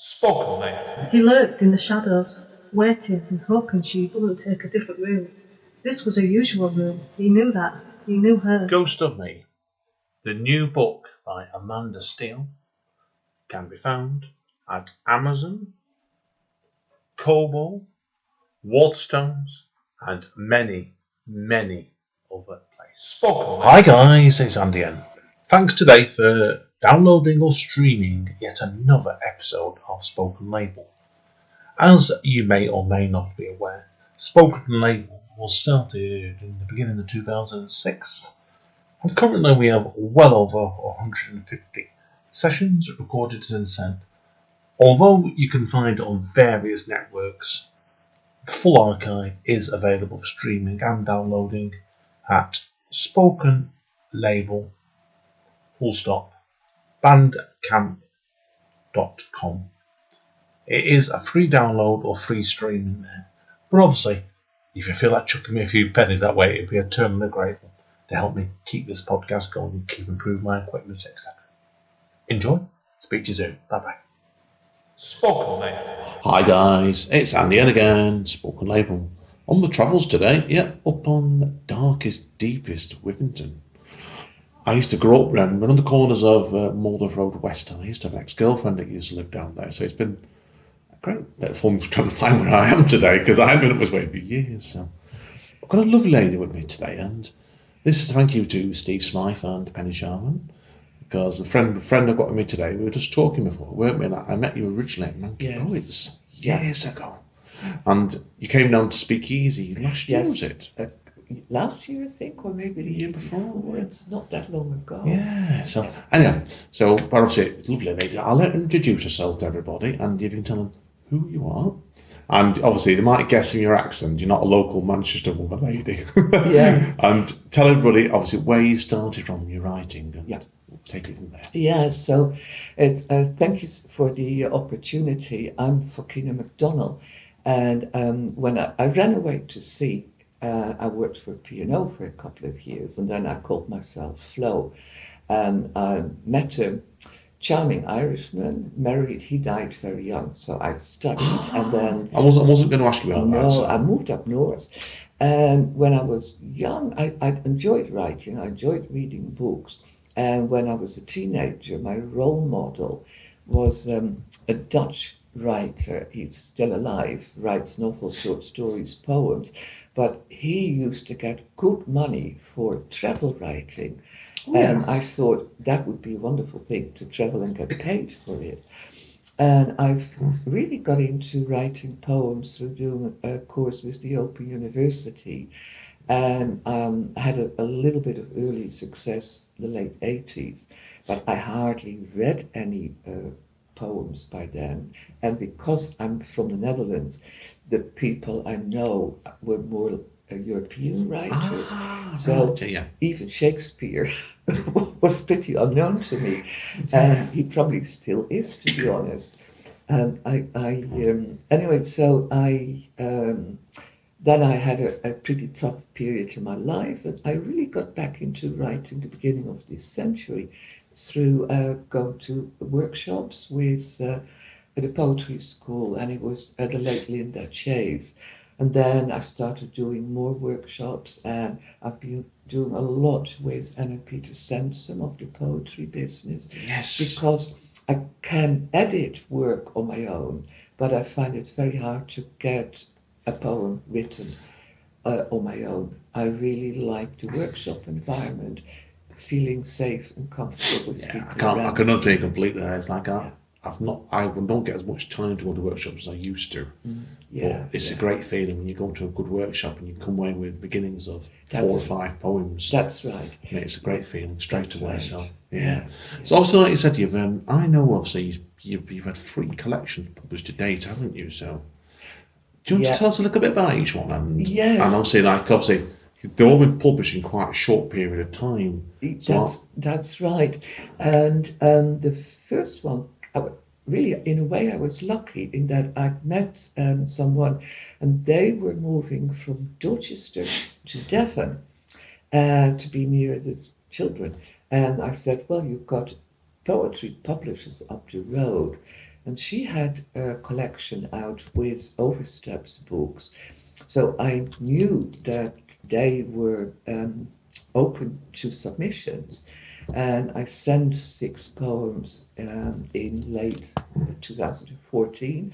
Spoken Label. He lurked in the shadows, waiting and hoping she wouldn't take a different route. This was her usual room. He knew that. He knew her. Ghost of Me, the new book by Amanda Steele, can be found at Amazon, Kobo, Waterstones, and many, many other places. Hi guys, it's Andy N. Thanks today for downloading or streaming yet another episode of Spoken Label. As you may or may not be aware, Spoken Label was started in the beginning of 2006, and currently we have well over 150 sessions recorded since then. Although you can find it on various networks, the full archive is available for streaming and downloading at Spoken Label bandcamp.com. It is a free download or free stream in there, but obviously, if you feel like chucking me a few pennies that way, it'd be eternally grateful to help me keep this podcast going and keep improving my equipment, etc. Enjoy. Speak to you soon. Bye bye. Spoken Label. Hi guys, it's Andy N again, Spoken Label. On the travels today, up on darkest, deepest Whippington. I used to grow up around the corners of Malden Road West, and I used to have an ex-girlfriend that used to live down there, so it's been a great bit of fun trying to find where I am today, because I haven't been up this way for years. So I've got a lovely lady with me today, and this is thank you to Steve Smythe and Penny Sharman, because the friend I've got with me today, we were just talking before, weren't we? And I met you originally at Monkey Poets years ago, and you came down to Speakeasy last year, was it? Last year, I think, or maybe the year before. It's not that long ago. Yeah, so anyway, but obviously, it's a lovely lady. I'll let her introduce herself to everybody, and you can tell them who you are. And obviously, they might guess from your accent, you're not a local Manchester woman lady. Yeah. And tell everybody, obviously, where you started from your writing, and we'll take it from there. Yeah, so thank you for the opportunity. I'm Fokkina McDonnell, and when I ran away to sea, I worked for P&O for a couple of years, and then I called myself Flo, and I met a charming Irishman, married. He died very young, so I studied, and then I wasn't going to ask you about that. No, So. I moved up north, and when I was young, I enjoyed writing. I enjoyed reading books, and when I was a teenager, my role model was a Dutch writer. He's still alive, writes novels, short stories, poems, but he used to get good money for travel writing. And I thought that would be a wonderful thing to travel and get paid for it. And I've really got into writing poems through doing a course with the Open University, and had a little bit of early success in the late 80s, but I hardly read any poems by then. And because I'm from the Netherlands, the people I know were more European writers. Even Shakespeare was pretty unknown to me, and he probably still is, to be honest. And then I had a pretty tough period in my life, and I really got back into writing the beginning of this century through going to workshops with at a poetry school, and it was at the late Linda Chase. And then I started doing more workshops, and I've been doing a lot with Anna Peter Sansom of the poetry business. Yes. Because I can edit work on my own, but I find it very hard to get a poem written on my own. I really like the workshop environment, feeling safe and comfortable with people around. I can understand you completely there. It's like I don't get as much time to go to workshops as I used to. But it's a great feeling when you go to a good workshop and you come away with beginnings of 4 or 5 poems. That's right. And it's a great feeling straight away. Right. So So obviously, like you said, I know obviously you've had 3 collections published to date, haven't you? So do you want to tell us a little bit about each one? And obviously, they've all been published in quite a short period of time. That's right. And the first one, really, in a way, I was lucky in that I met someone, and they were moving from Dorchester to Devon to be near the children. And I said, well, you've got poetry publishers up the road. and she had a collection out with Oversteps Books. So I knew that they were open to submissions, and I sent 6 poems in late 2014,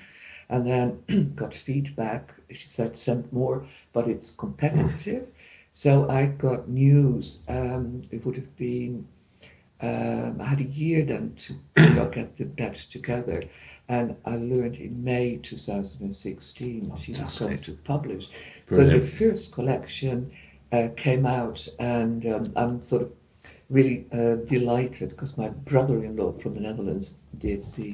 and then got feedback. She said send more, but it's competitive. So I got news. It would have been I had a year then to get the batch together, and I learned in May 2016 she was going to publish. Brilliant. So the first collection came out, and I'm sort of really delighted because my brother-in-law from the Netherlands did the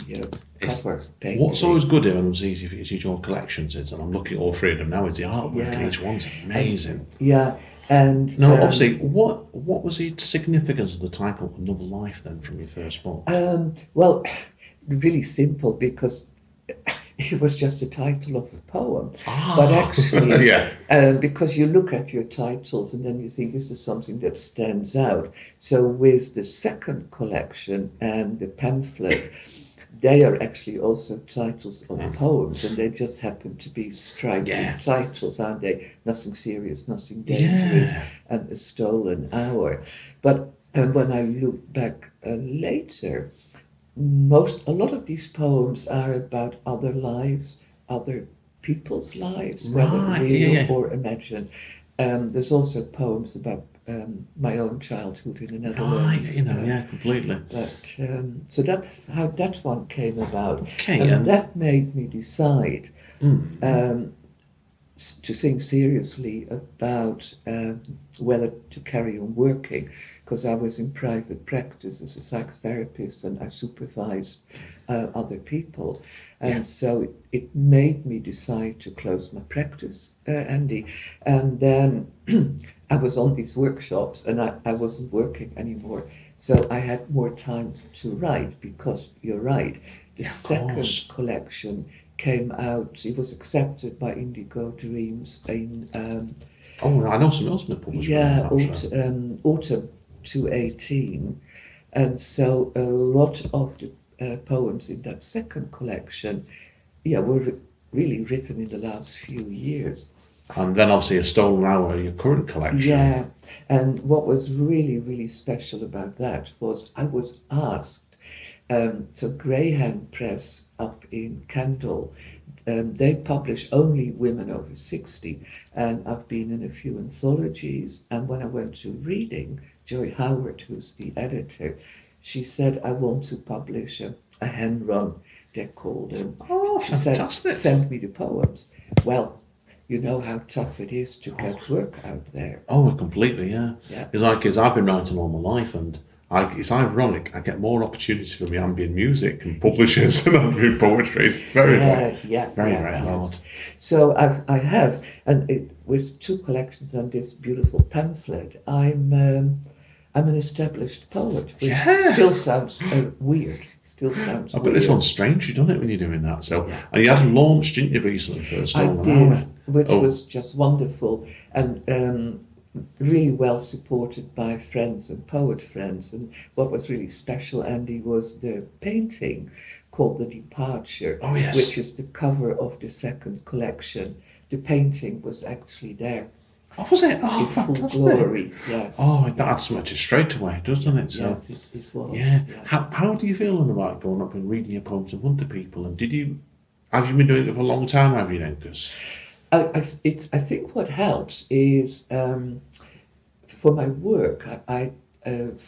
cover painting. What's always good in those is your collections is, and I'm looking at all 3 of them now, is the artwork, and each one's amazing. And now, obviously, what was the significance of the title Another Life then from your first book? Well, really simple, because it was just the title of a poem. But actually, because you look at your titles and then you think this is something that stands out. So with the second collection and the pamphlet, they are actually also titles of poems, and they just happen to be striking titles, aren't they? Nothing serious, nothing dangerous, and A Stolen Hour. But when I look back later, a lot of these poems are about other lives, other people's lives, whether real or imagined. There's also poems about my own childhood in the Netherlands. Completely. But so that's how that one came about. Okay, and that made me decide to think seriously about whether to carry on working, because I was in private practice as a psychotherapist and I supervised other people. And so it made me decide to close my practice, Andy. And then I was on these workshops and I wasn't working anymore. So I had more time to write, because you're right, the second collection came out, it was accepted by Indigo Dreams in I know some else been published. autumn 2018, and so a lot of the poems in that second collection were really written in the last few years. And then obviously A Stolen Hour, your current collection. Yeah, and what was really, really special about that was I was asked, so Hen Press up in Kendal, they publish only women over 60, and I've been in a few anthologies, and when I went to reading, Joy Howard, who's the editor, she said, I want to publish a hen run, they're called. She fantastic. said, send me the poems. Well, you know how tough it is to get work out there. Completely, It's like, I've been writing all my life, and it's ironic, I get more opportunities for my ambient music and publishers than I do poetry. It's very hard. So I have, and with 2 collections and this beautiful pamphlet, I'm an established poet, which still sounds weird. But this one's strange, you've done it when you're doing that. So, and you had launched, didn't you, recently for A Stolen Hour? Which was just wonderful, and really well supported by friends and poet friends. And what was really special, Andy, was the painting called The Departure, which is the cover of the second collection. The painting was actually there. Oh, was it? Oh, in fantastic. Full glory, yes. Oh, that adds so much straight away, doesn't it? So, yes, it was. Yeah. Yes. How do you feel about going up and reading your poems in front of people? And have you been doing it for a long time, have you then? Because I think what helps is for my work, I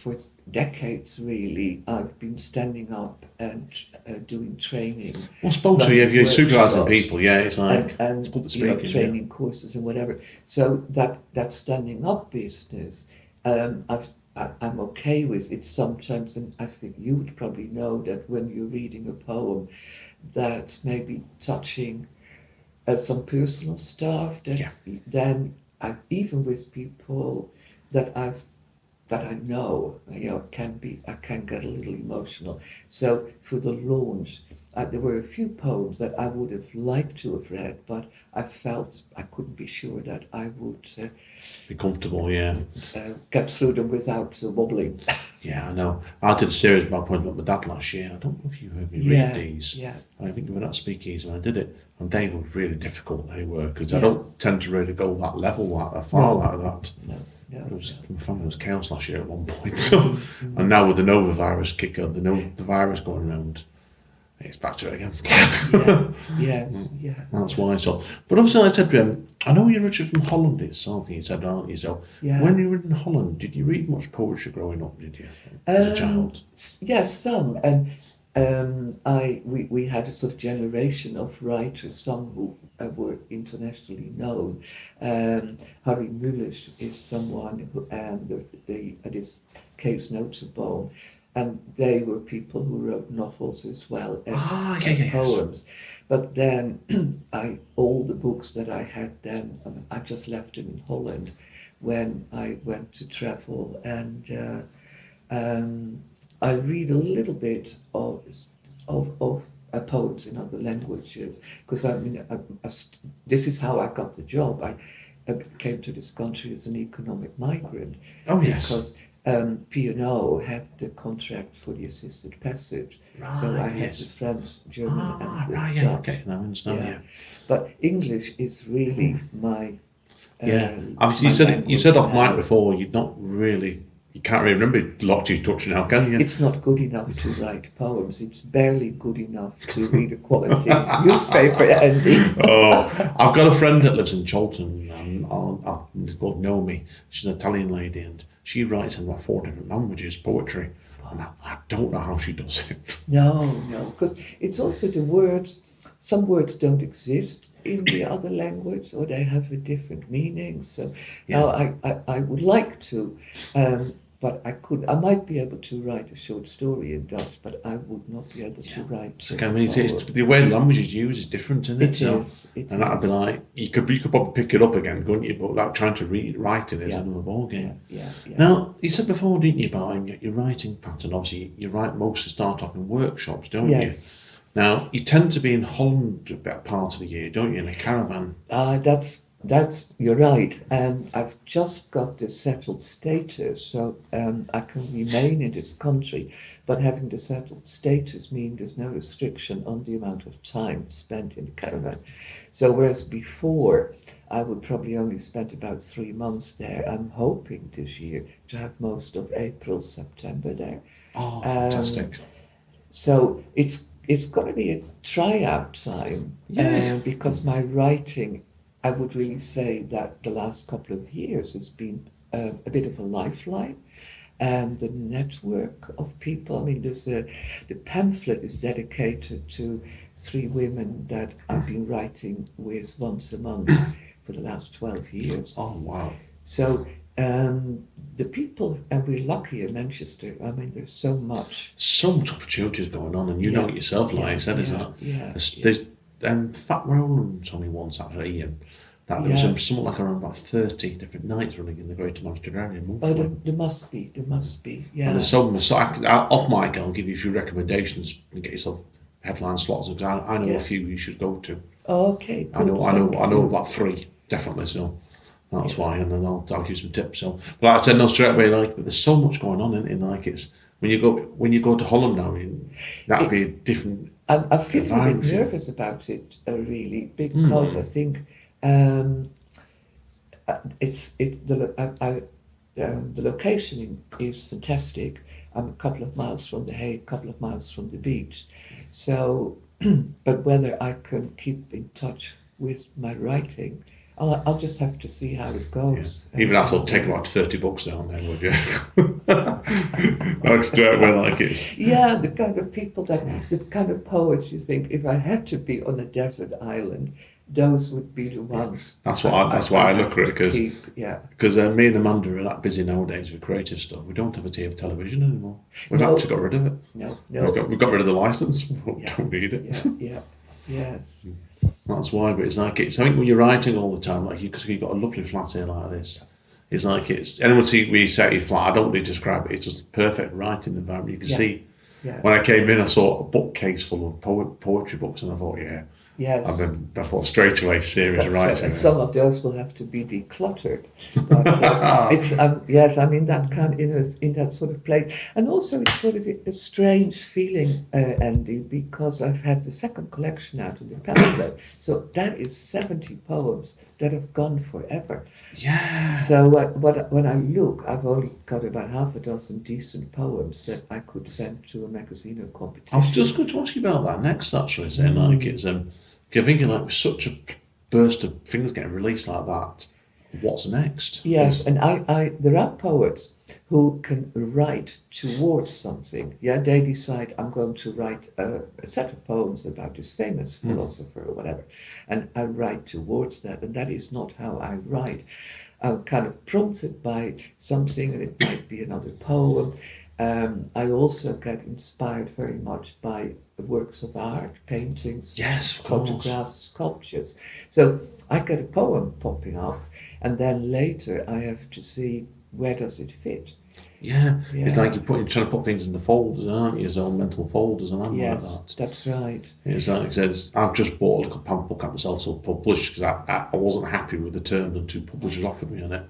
for decades really, I've been standing up and doing training. Well, I suppose so. If you're supervising people, it's like and public speaking, training courses and whatever. So that standing up business, I'm okay with it sometimes, and I think you would probably know that when you're reading a poem that's maybe touching some personal stuff, that then even with people that I've that I know, I can get a little emotional. So for the launch, there were a few poems that I would have liked to have read, but I felt I couldn't be sure that I would Be comfortable, yeah. get through them without wobbling. Yeah, I know. I did a series about Appointment with My Dad last year. I don't know if you heard me read these. Yeah. I think we were at Speakeasy when I did it, and they were really difficult. They were, because I Yeah. don't tend to really go that level, that far No. like that. No. My family was chaos last year at one point. So, and now with the Nova virus kicker, the virus going around, it's back to it again. Yeah. That's why. So, but obviously, like I said, I know you're originally from Holland itself. You said, aren't you? So, Yeah. when you were in Holland, did you read much poetry growing up? Did you, as a child? Yes, some. And we had a sort of generation of writers, some who were internationally known. Harry Mulisch is someone who, this Case Notenboom, and they were people who wrote novels as well as poems. But then all the books that I had then, I just left them in Holland when I went to travel, and I read a little bit of poems in other languages, because this is how I got the job. I came to this country as an economic migrant. Oh, yes. Because P&O had the contract for the assisted passage. Right, So I had yes. the French, German, and the right, Dutch. yeah, okay, now I understand, yeah. But English is really my You my said language off now. mic before, you can't really remember a lot you touched now, can you? It's not good enough to write poems. It's barely good enough to read a quality newspaper, Andy. I've got a friend that lives in Cholton, it's called Naomi. She's an Italian lady, and she writes in about 4 different languages, poetry. And I don't know how she does it. No, because it's also the words. Some words don't exist in the other language, or they have a different meaning. So now I would like to, but I might be able to write a short story in Dutch, but I would not be able to write. So, it's the way language is used is different, isn't it? It that'd be like you could probably pick it up again, couldn't you? But without trying to write it is another ballgame. Yeah. Now, you said before, didn't you, about your writing pattern? Obviously, you write mostly start off in workshops, don't you? Yes. Now, you tend to be in Holland a bit part of the year, don't you, in a caravan? You're right, and I've just got the settled status, so I can remain in this country, but having the settled status means there's no restriction on the amount of time spent in the caravan. So whereas before I would probably only spend about 3 months there, I'm hoping this year to have most of April, September there. Oh, fantastic. So it's going to be a tryout time, because my writing, I would really say that the last couple of years has been a bit of a lifeline, and the network of people. I mean, the pamphlet is dedicated to 3 women that I've been writing with once a month for the last 12 years. Oh, wow. So the people, and we're lucky in Manchester. I mean, there's so much opportunities going on, and you know it yourself, like I said, isn't it? There's Fat Roland's only one Saturday, and there was something like around about 30 different nights running in the Greater Manchester area. There must be, yeah. And there's so off mic, I'll give you a few recommendations and get yourself headline slots, because I know a few you should go to. Okay. I know about 3 definitely, so that's why, and then I'll give you some tips. So, but like I said, no, straight away, but there's so much going on in like it's when you go to Holland now, that'd be a different. I feel a bit nervous about it, really, because I think the location is fantastic. I'm a couple of miles from the Hague, a couple of miles from the beach. So, but whether I can keep in touch with my writing, I'll just have to see how it goes. Yeah. Even that'll take about 30 books down then, would you? That's straight away like it's. Yeah, the kind of people the kind of poets you think, if I had to be on a desert island, those would be the ones. That's why I look at it, because me and Amanda are that busy nowadays with creative stuff. We don't have a television anymore. We've actually got rid of it. No. We've got rid of the license. We don't need it. Yes. That's why. But I think when you're writing all the time, like because you've got a lovely flat here like this, It's like anyone see we say flat. I don't really describe it. It's just perfect writing environment. You can see. Yeah. When I came in, I saw a bookcase full of poetry books, and I thought, Yes. I thought straight away, serious writing. And some of those will have to be decluttered. But it's yes, I'm in that in that sort of place, and also it's sort of a strange feeling, Andy, because I've had the second collection out of the pamphlet, so that is 70 poems that have gone forever. Yeah. So when I look, I've only got about half a dozen decent poems that I could send to a magazine or competition. I was just going to ask you about that next, actually, saying like it's you're thinking like with such a burst of things getting released like that, what's next? Yes, and I there are poets who can write towards something. Yeah, they decide I'm going to write a set of poems about this famous philosopher or whatever, and I write towards that, and that is not how I write. I'm kind of prompted by something, and it might be another poem. I also get inspired very much by works of art, paintings, Yes, of course. photographs, sculptures. So I get a poem popping up, and then later I have to see where does it fit. Yeah, it's like you're trying to put things into folders, aren't you? His own mental folders and I'm Yes, like that. that's right. It's like it says, I've just bought a little pamphlet book at myself, so published because I wasn't happy with the term the two publishers offered me on it.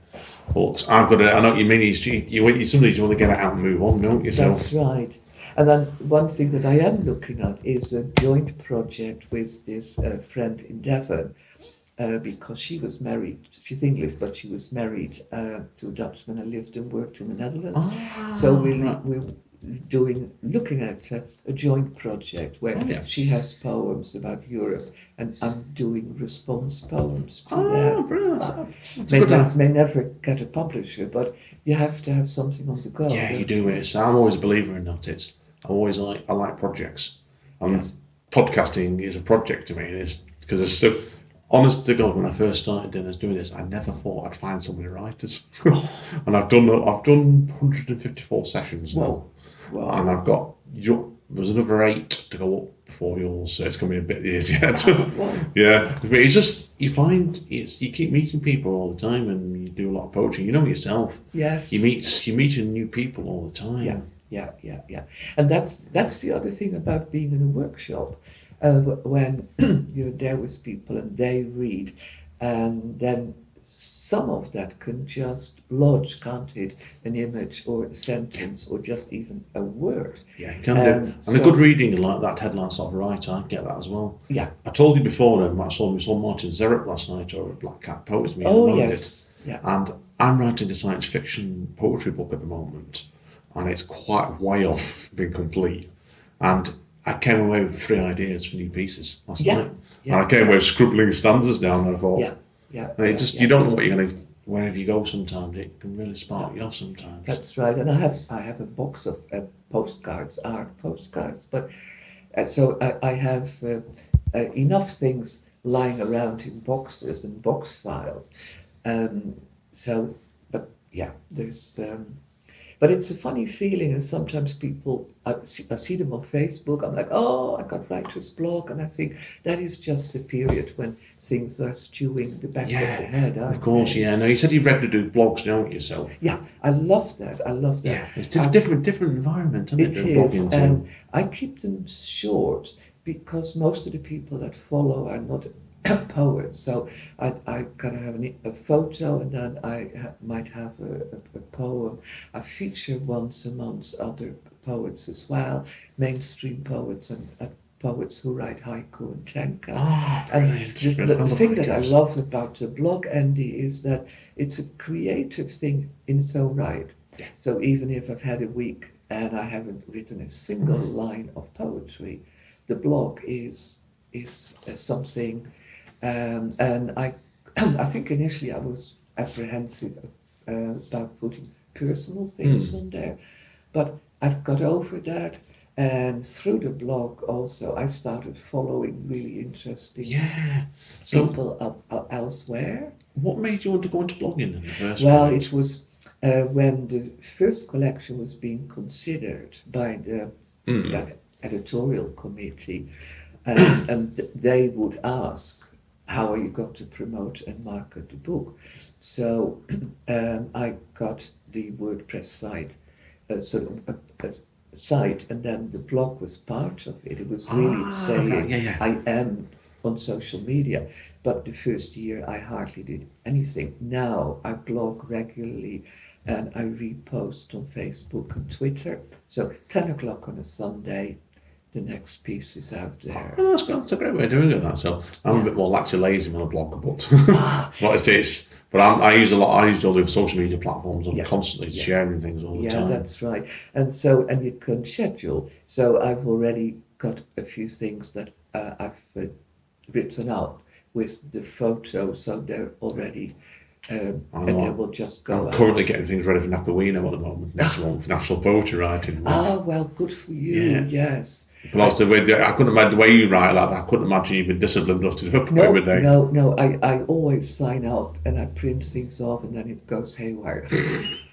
But I've got I know what you mean. You sometimes you want to get it out and move on, don't you? So That's right. And then one thing that I am looking at is a joint project with this friend in Devon, because she was married. She's English, but she was married to a Dutchman and lived and worked in the Netherlands. So we're looking at a joint project where she has poems about Europe and I'm doing response poems to that. Brilliant. May never get a publisher, but you have to have something on the go. Yeah, you do it. I'm always a believer in that. I like projects, and podcasting is a project to me. It's because it's so. Honest to God, when I first started doing this, I never thought I'd find so many writers, and I've done 154 sessions now, and I've got there's another 8 to go up before yours, so it's going to be a bit easier. Yeah, but it's just you keep meeting people all the time, and you do a lot of poetry. You know yourself. Yes. You're meeting new people all the time. Yeah. And that's the other thing about being in a workshop. When you're there with people and they read, and then some of that can just lodge, can't it? An image or a sentence or just even a word. Yeah, you can do. And a good reading like that headline sort of writer, I get that as well. Yeah. I told you before, I saw Martin Zerep last night, or Black Cat Poets Meeting. Oh, yes. Yeah. And I'm writing a science fiction poetry book at the moment, and it's quite way off being complete. And I came away with 3 ideas for new pieces last night. Yeah. And I came away with scribbling stanzas down, and I thought, you don't know what you're going to. Wherever you go, sometimes it can really spark you off. Sometimes that's right. And I have a box of postcards, art postcards. But so I have enough things lying around in boxes and box files. There's. But it's a funny feeling, and sometimes people, I see them on Facebook, I'm like, oh, I got writer's block, and I think that is just the period when things are stewing the back of the head. Of course, yeah. No, you said you regularly do blogs, don't you? So yeah, I love that. Yeah, it's different environment, isn't it? It is, and I keep them short because most of the people that follow are not poets, so I kind of have a photo, and then I might have a poem. I feature once a month other poets as well, mainstream poets and poets who write haiku and tenka. Brilliant. And the thing that I love about the blog, Andy, is that it's a creative thing in its own right. Yeah. So even if I've had a week and I haven't written a single line of poetry, the blog is something. And I think initially I was apprehensive about putting personal things on there, but I've got over that. And through the blog also, I started following really interesting people elsewhere. What made you want to go into blogging in the first place? Well, it was when the first collection was being considered by that editorial committee, and they would ask, how are you going to promote and market the book? So I got the WordPress site, a site, and then the blog was part of it. It was really saying yeah. I am on social media. But the first year I hardly did anything. Now I blog regularly and I repost on Facebook and Twitter. So 10 o'clock on a Sunday, the next piece is out there. Oh, that's a great way of doing it. That so I'm a bit more lazy when I blog, but what it is. But I use a lot. I use all the social media platforms. I'm constantly sharing things all the time. Yeah, that's right. And you can schedule. So I've already got a few things that I've written out with the photos, so they're already. And then we'll just go. I'm currently getting things ready for Napawino at the moment. Next month for National Poetry Writing Month. Ah, well, good for you. Yes. But also, I couldn't imagine the way you write like that. I couldn't imagine you've been disciplined enough to do it every day. No. I always sign up and I print things off, and then it goes haywire.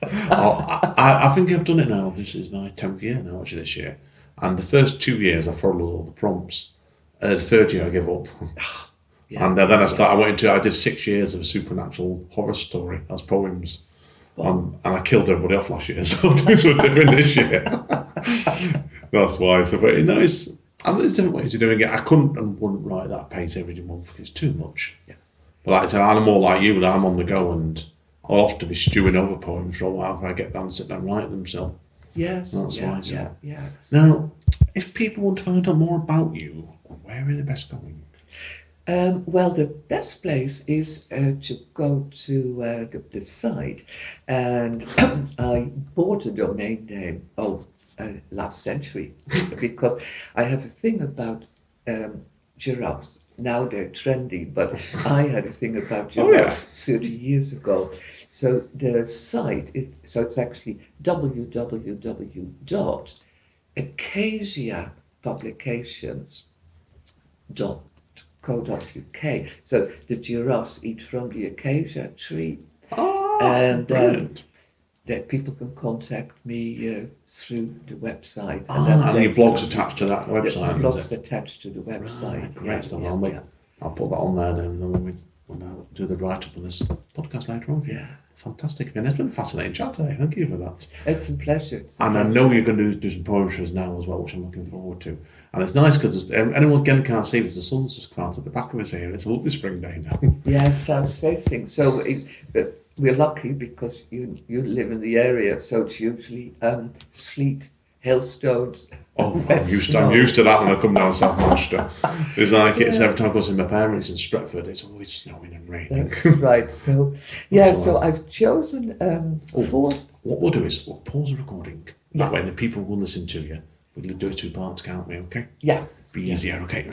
I think I've done it now. This is my 10th year now, actually, this year. And the first 2 years, I followed all the prompts. The third year, I gave up. Yeah, and then I did 6 years of a supernatural horror story as poems. And I killed everybody off last year, so I'm doing something different this year. That's why. So, but there's different ways of doing it. I couldn't and wouldn't write that pace every month because it's too much. Yeah. But like I said, I'm more like you, and I'm on the go, and I'll often be stewing over poems for a while before I get down and sit down and write them. So yes, that's why. So. Yeah. Now, if people want to find out more about you, where are they best going? Well, the best place is to go to the site, and I bought a domain name last century because I have a thing about giraffes. Now they're trendy, but I had a thing about giraffes 30 years ago. So the site it's actually www.acaciapublications.co.uk. So the giraffes eat from the acacia tree, and that people can contact me through the website. And your blog's attached to that website. The blog's attached to the website. Right, I'll put that on there then when I do the write-up of this podcast later on. Yeah. Fantastic. And it's been a fascinating chat today. Thank you for that. It's a pleasure. And I know you're going to do some poetry now as well, which I'm looking forward to. And it's nice because anyone again can't see this. The sun's just come out at the back of us here. It's a lovely spring day now. Yes, south facing. So we're lucky because you live in the area, so it's usually sleet, hailstones. Oh, I'm used to that when I come down South Manchester. It's like it's every time I go to my parents in Stretford, it's always snowing and raining. That's right. So so I've chosen four. What we'll do is we'll pause the recording. That way the people will listen to you. We'll do it 2 parts, can't we? Okay? Yeah. Be easier, okay?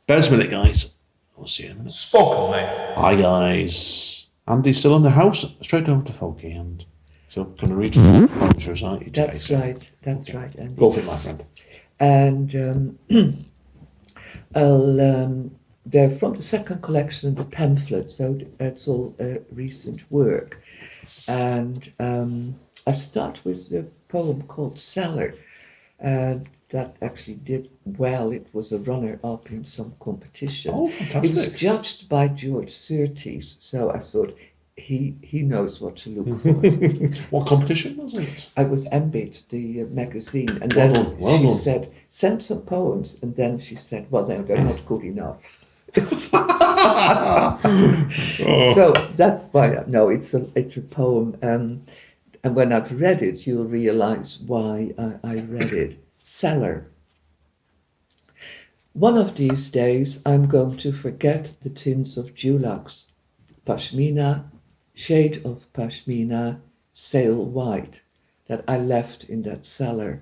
Bear us a minute, guys. We'll see you in a minute. Spoken Labour. Hi, guys. Andy's still in the house. Straight over to Fokkina, and so going to read from Poetry Society today. That's right. That's right, Andy. Go for it, my friend. And they're from the second collection of the pamphlet, so it's all recent work. And I start with a poem called Cellar. That actually did well. It was a runner-up in some competition. Oh, fantastic. It was judged by George Surtees, so I thought he knows what to look for. What competition was it? I was Ambit, the magazine, and then she said, send some poems, and then she said, well, they're not good enough. So that's why, no, it's a poem, and when I've read it, you'll realize why I read it. Cellar. One of these days, I'm going to forget the tints of dulux, pashmina, shade of pashmina, sail white, that I left in that cellar.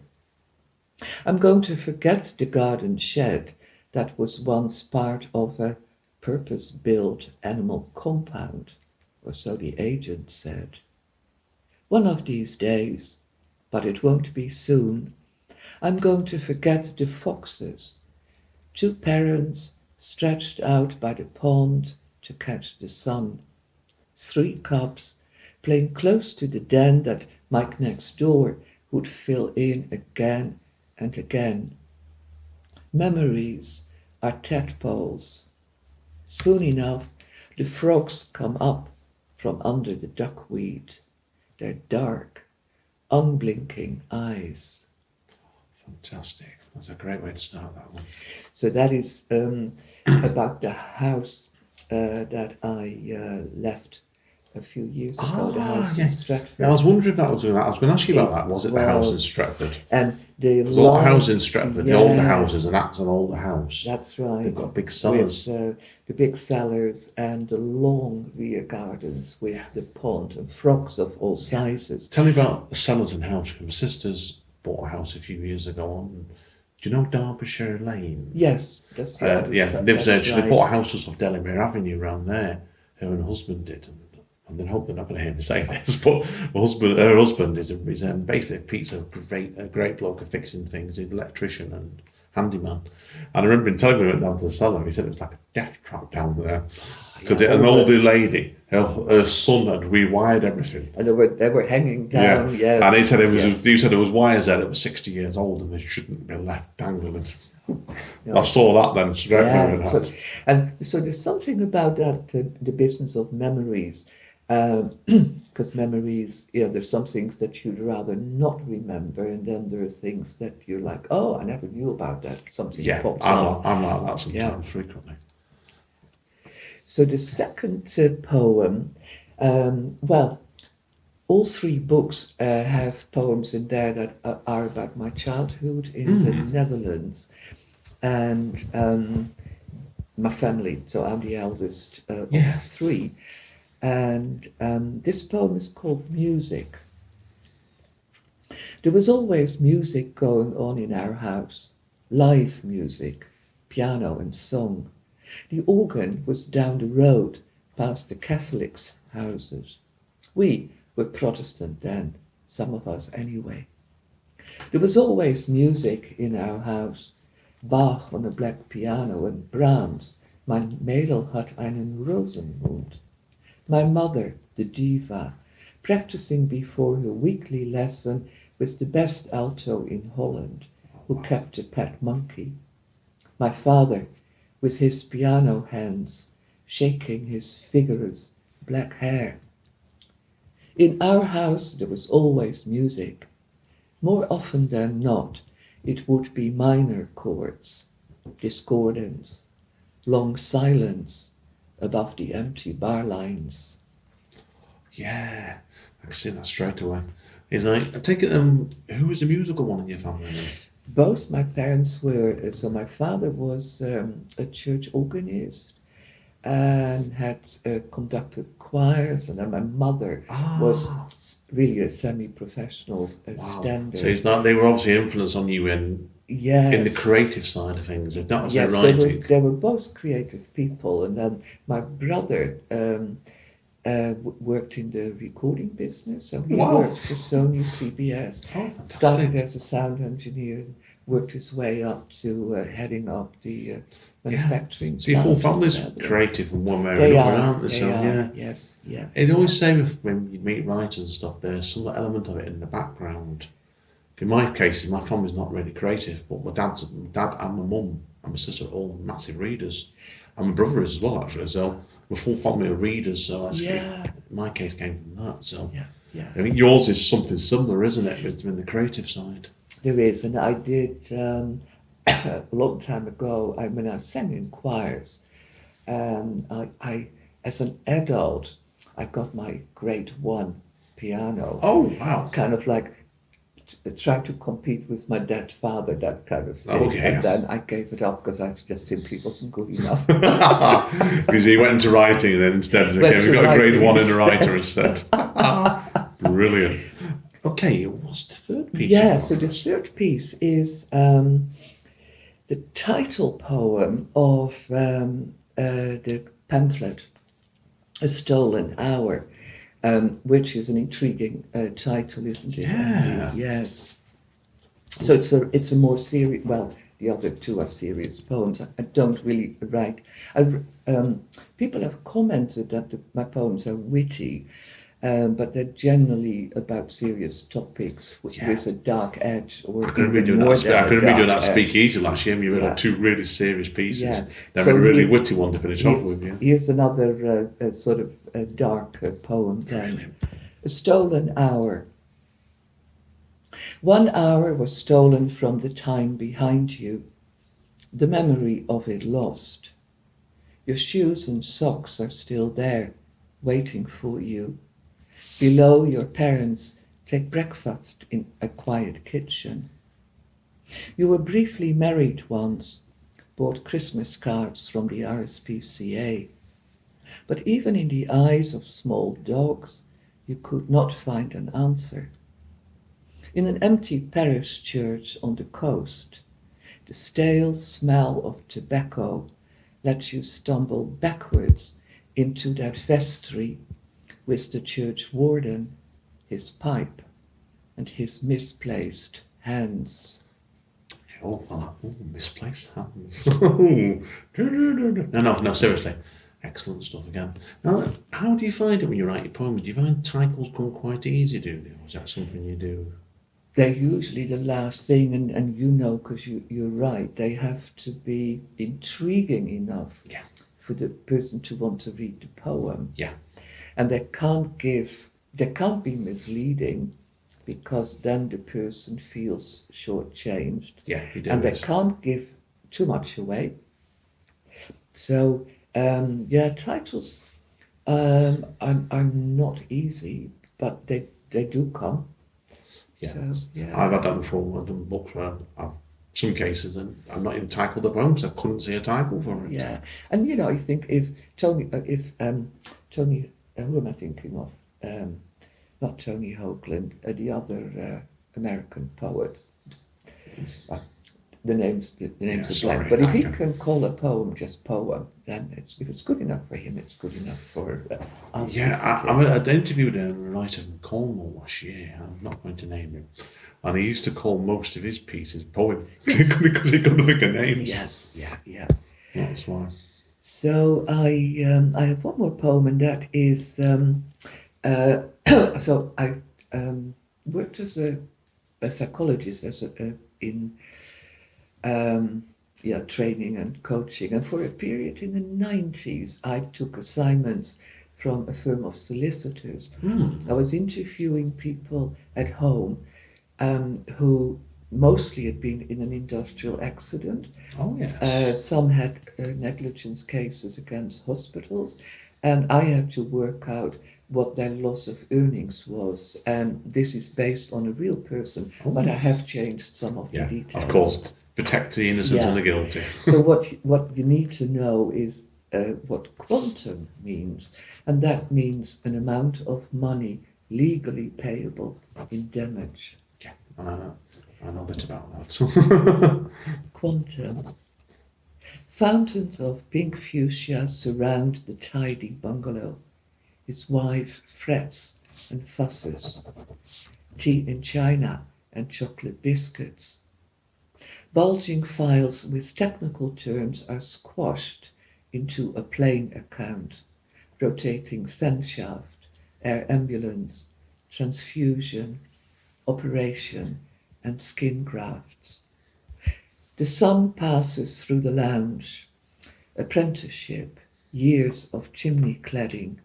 I'm going to forget the garden shed that was once part of a purpose-built animal compound, or so the agent said. One of these days, but it won't be soon, I'm going to forget the foxes, 2 parents stretched out by the pond to catch the sun, 3 cubs playing close to the den that Mike next door would fill in again and again. Memories are tadpoles. Soon enough, the frogs come up from under the duckweed, their dark, unblinking eyes. Fantastic. That's a great way to start that one. So that is about the house that I left a few years ago, the house in Stratford. Yeah, I was wondering if that was. I was going to ask you about that. Was it the house in Stratford? And the There's a lot of houses in Stratford. The older houses, and that's an older house. That's right. They've got big cellars. With, the big cellars and the long rear gardens with the pond and frogs of all sizes. Tell me about the Cellarton house. My sister's bought a house a few years ago on. Do you know Derbyshire Lane? Yes, that's right. Lives there. She bought a house just off Delamere Avenue around there. Her and her husband did. And then hope they're not going to hear me say this, but her husband is basically Pete's a great bloke at fixing things. He's an electrician and handyman. And I remember him telling me when we went down to the cellar, he said it was like a death trap down there because an older lady, her son had rewired everything. And they were hanging down. Yeah. And he said it was wires there that were 60 years old and they shouldn't be left dangling. I saw that then straight away. And so there's something about that, the business of memories. Because memories, there's some things that you'd rather not remember, and then there are things that you're like, oh, I never knew about that. Something pops up. I'm like that sometimes, frequently. So the second poem, all three books have poems in there that are about my childhood in the Netherlands, and my family. So I'm the eldest of three. And this poem is called Music. There was always music going on in our house, live music, piano and song. The organ was down the road past the Catholics' houses. We were Protestant then, some of us anyway. There was always music in our house, Bach on a black piano and Brahms, Mein Mädel hat einen Rosenmund. My mother, the diva, practicing before her weekly lesson with the best alto in Holland, who kept a pet monkey. My father, with his piano hands, shaking his vigorous black hair. In our house there was always music. More often than not, it would be minor chords, discordance, long silence, above the empty bar lines. Yeah, I can see that straight away. I take it, who was the musical one in your family then? Both my parents were, so my father was a church organist and had conducted choirs, and then my mother was really a semi-professional standard. So they were obviously influenced on you in the creative side of things, if that was their writing. They were both creative people, and then my brother worked in the recording business, so he worked for Sony CBS, started as a sound engineer, worked his way up to heading up the manufacturing. So your whole family's creative and one way or another, aren't they? Yes. It always say when you meet writers and stuff, there's some element of it in the background. In my case, my family's not really creative, but my dad and my mum and my sister are all massive readers, and my brother is as well actually. So we're full family of readers. So that's my case came from that. So I think yours is something similar, isn't it? Between the creative side. There is, and I did a long time ago. When I sang in choirs, I as an adult, I got my grade 1 piano. Oh wow! Kind of like trying to compete with my dead father, that kind of thing. And then I gave it up because I just simply wasn't good enough. Because you went into writing and then instead we got a grade 1 in a writer instead. Brilliant. Okay, what's the third piece? Yeah, so the third piece is the title poem of the pamphlet, A Stolen Hour. Which is an intriguing title, isn't it? Yeah. Yes. So it's a more serious. Well, the other two are serious poems. I don't really write. People have commented that my poems are witty, but they're generally about serious topics with a dark edge, or I could even remember more doing than that. I could remember doing that dark edge. speakeasy last year. And you read Yeah. out 2 really serious pieces. Yeah. Then So a really here- witty one to finish off with. Yeah. Here's another sort of dark poem then. Brilliant. A stolen hour. 1 hour was stolen from the time behind you, the memory of it lost. Your shoes and socks are still there, waiting for you. Below, your parents take breakfast in a quiet kitchen. You were briefly married once, bought Christmas cards from the RSPCA. But even in the eyes of small dogs, you could not find an answer. In an empty parish church on the coast, the stale smell of tobacco lets you stumble backwards into that vestry with the church warden, his pipe, and his misplaced hands. Oh, misplaced hands. No, seriously. Excellent stuff again. Now, how do you find it when you write your poems? Do you find titles come quite easy, do you? Or is that something you do? They're usually the last thing, and you know, because you're right, they have to be intriguing enough for the person to want to read the poem. Yeah. And they can't be misleading, because then the person feels shortchanged. Yeah, you do. And they can't give too much away. So, titles are not easy, but they do come. Yeah. So, yeah. I've had that before. I've done books where I've some cases and I've not even titled the poem because I couldn't see a title for it. Yeah, and you know, I think if Tony, who am I thinking of? Not Tony Hoagland, the other American poet. The names are blank. But if he can call a poem just poem, then if it's good enough for him, it's good enough for us. I interviewed a writer in Cornwall last year. I'm not going to name him. And he used to call most of his pieces poem because he couldn't think of names. Yes, yeah. That's why. So I have one more poem, and that is so I worked as a psychologist in training and coaching, and for a period in the 90s I took assignments from a firm of solicitors. I was interviewing people at home who mostly had been in an industrial accident. Oh, yes. Some had negligence cases against hospitals, and I had to work out what their loss of earnings was. And this is based on a real person, but I have changed some of the details. Of course, protect the innocent and the guilty. So what you need to know is what quantum means, and that means an amount of money legally payable in damage. Yeah, I know a bit about that. Quantum. Fountains of pink fuchsia surround the tidy bungalow. His wife frets and fusses. Tea in china and chocolate biscuits. Bulging files with technical terms are squashed into a plain account. Rotating fan shaft, air ambulance, transfusion, operation, and skin grafts. The sun passes through the lounge. Apprenticeship, years of chimney cladding.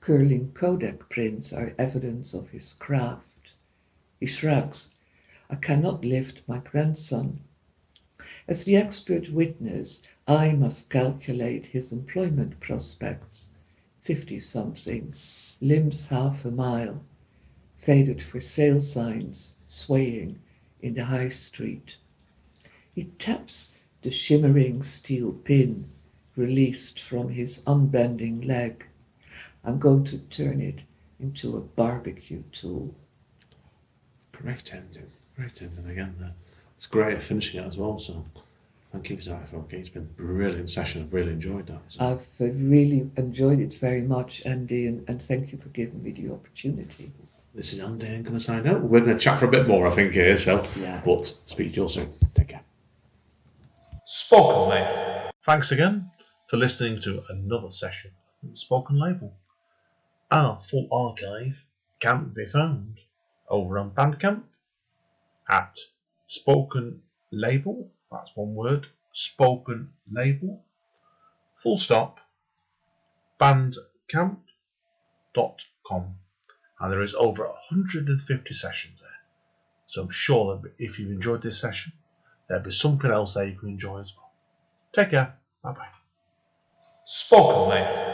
Curling Kodak prints are evidence of his craft. He shrugs. I cannot lift my grandson. As the expert witness, I must calculate his employment prospects. 50-something, limbs half a mile, faded for sale signs, swaying in the high street. He taps the shimmering steel pin, released from his unbending leg. I'm going to turn it into a barbecue tool. Great ending again there. It's great at finishing it as well, so thank you for that, okay. It's been a brilliant session. I've really enjoyed that. So. I've really enjoyed it very much, Andy, and thank you for giving me the opportunity. This is Andy. I'm going to sign out. We're going to chat for a bit more, I think, here, so. Yeah. But speak to you all soon. Take care. Spoken Label. Thanks again for listening to another session of Spoken Label. Our full archive can be found over on Bandcamp at Spoken Label, that's one word, Spoken Label, full stop, bandcamp.com. And there is over 150 sessions there. So I'm sure that if you've enjoyed this session, there'll be something else there you can enjoy as well. Take care. Bye bye. Spoken Label.